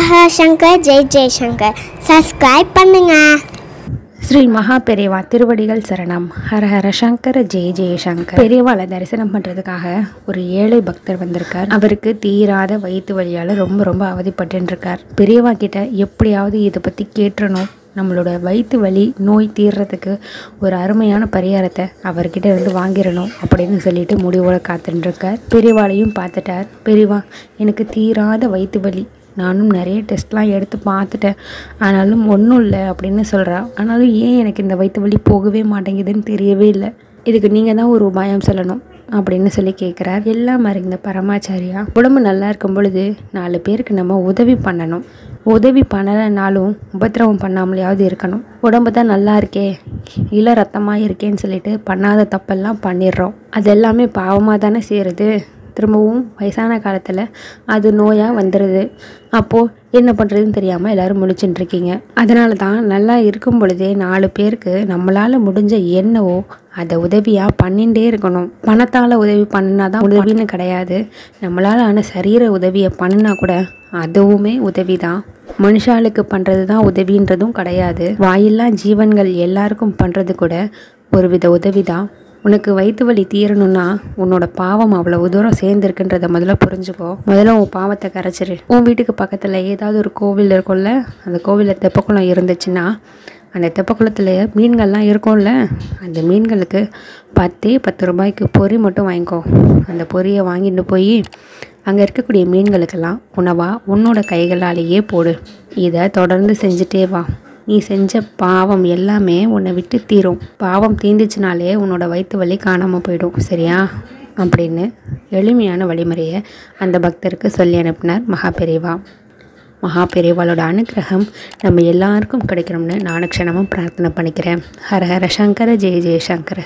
Hara Shankar Jai Jaishankar. Subscribe பண்ணுங்க. ஸ்ரீ மகா பெரியவா திருவடிகள் சரணம். ஹர ஹர சங்கர ஜெய ஜெயசங்கர். பெரியவாளை தரிசனம் பண்ணுறதுக்காக ஒரு ஏழை பக்தர் வந்திருக்கார். அவருக்கு தீராத வயிற்று வலியால் ரொம்ப அவதிப்பட்டு இருக்கார். பெரியவா கிட்ட எப்படியாவது இதை பற்றி கேட்டுறணும், நம்மளோட வயிற்று வலி நோய் தீர்றதுக்கு ஒரு அருமையான பரிகாரத்தை அவர்கிட்ட இருந்து வாங்கிடணும் அப்படின்னு சொல்லிட்டு முடிவோட காத்துட்டுருக்கார். பெரியவாளையும் பார்த்துட்டார். பெரியவா, எனக்கு தீராத வயிற்று வலி, நானும் நிறைய டெஸ்ட்லாம் எடுத்து பார்த்துட்டேன், ஆனாலும் ஒன்றும் இல்லை அப்படின்னு சொல்கிறா. ஆனாலும் ஏன் எனக்கு இந்த வயிற்று வலி போகவே மாட்டேங்குதுன்னு தெரியவே இல்லை, இதுக்கு நீங்கள் தான் ஒரு உபாயம் சொல்லணும் அப்படின்னு சொல்லி கேட்குறார். எல்லாம் அறிந்த பரமாச்சாரியா, உடம்பு நல்லா இருக்கும் பொழுது 4 பேருக்கு நம்ம உதவி பண்ணணும். உதவி பண்ணலைனாலும் உபத்திரவம் பண்ணாமலையாவது இருக்கணும். உடம்பு தான் நல்லா இருக்கே, இள ரத்தமாக இருக்கேன்னு சொல்லிட்டு பண்ணாத தப்பெல்லாம் பண்ணிடுறோம். அது எல்லாமே பாவமாக தானே சேருது. திரும்பவும் வயசான காலத்தில் அது நோயாக வந்துடுது. அப்போது என்ன பண்ணுறதுன்னு தெரியாமல் எல்லோரும் முழிச்சுட்டு இருக்கீங்க. அதனால தான் நல்லா இருக்கும் பொழுதே 4 பேருக்கு நம்மளால் முடிஞ்ச என்னவோ அதை உதவியாக பண்ணிகிட்டே இருக்கணும். பணத்தால் உதவி பண்ணினா தான் உதவின்னு கிடையாது. நம்மளால் ஆன சரீர உதவியை பண்ணினா கூட அதுவுமே உதவி தான். மனுஷாளுக்கு பண்ணுறது தான் உதவின்றதும் கிடையாது. வாயில்லா ஜீவன்கள் எல்லாருக்கும் பண்ணுறது கூட ஒரு வித உதவி தான். உனக்கு வயிற்று வலி தீரணும்னா உன்னோட பாவம் அவ்வளவு தூரம் சேர்ந்துருக்குன்றதை முதல்ல புரிஞ்சுக்கோ. முதல்ல உன் பாவத்தை கரைச்சிரு. உன் வீட்டுக்கு பக்கத்தில் ஏதாவது ஒரு கோவில் இருக்கும்ல, அந்த கோவிலில் தெப்பக்குளம் இருந்துச்சுன்னா அந்த தெப்பக்குளத்தில் மீன்கள்லாம் இருக்கும்ல, அந்த மீன்களுக்கு 10 ரூபாய்க்கு பொரி மட்டும் வாங்கிக்கோ. அந்த பொரியை வாங்கிட்டு போய் அங்கே இருக்கக்கூடிய மீன்களுக்கெல்லாம் உணவாக உன்னோட கைகளாலேயே போடு. இதை தொடர்ந்து செஞ்சுட்டே வா. நீ செஞ்ச பாவம் எல்லாமே உன்னை விட்டு தீரும். பாவம் தீந்துச்சுனாலே உன்னோட வயிற்று வலி காணாமல் போயிடும், சரியா அப்படின்னு எளிமையான வழிமுறையை அந்த பக்தருக்கு சொல்லி அனுப்பினார் மகா பெரியவா. மகா பெரியவாளோட அனுகிரகம் நம்ம எல்லாருக்கும் கிடைக்கணும்னு நான் க்ஷணமும் பிரார்த்தனை பண்ணிக்கிறேன். ஹர ஹர சங்கர ஜெய ஜெயசங்கர.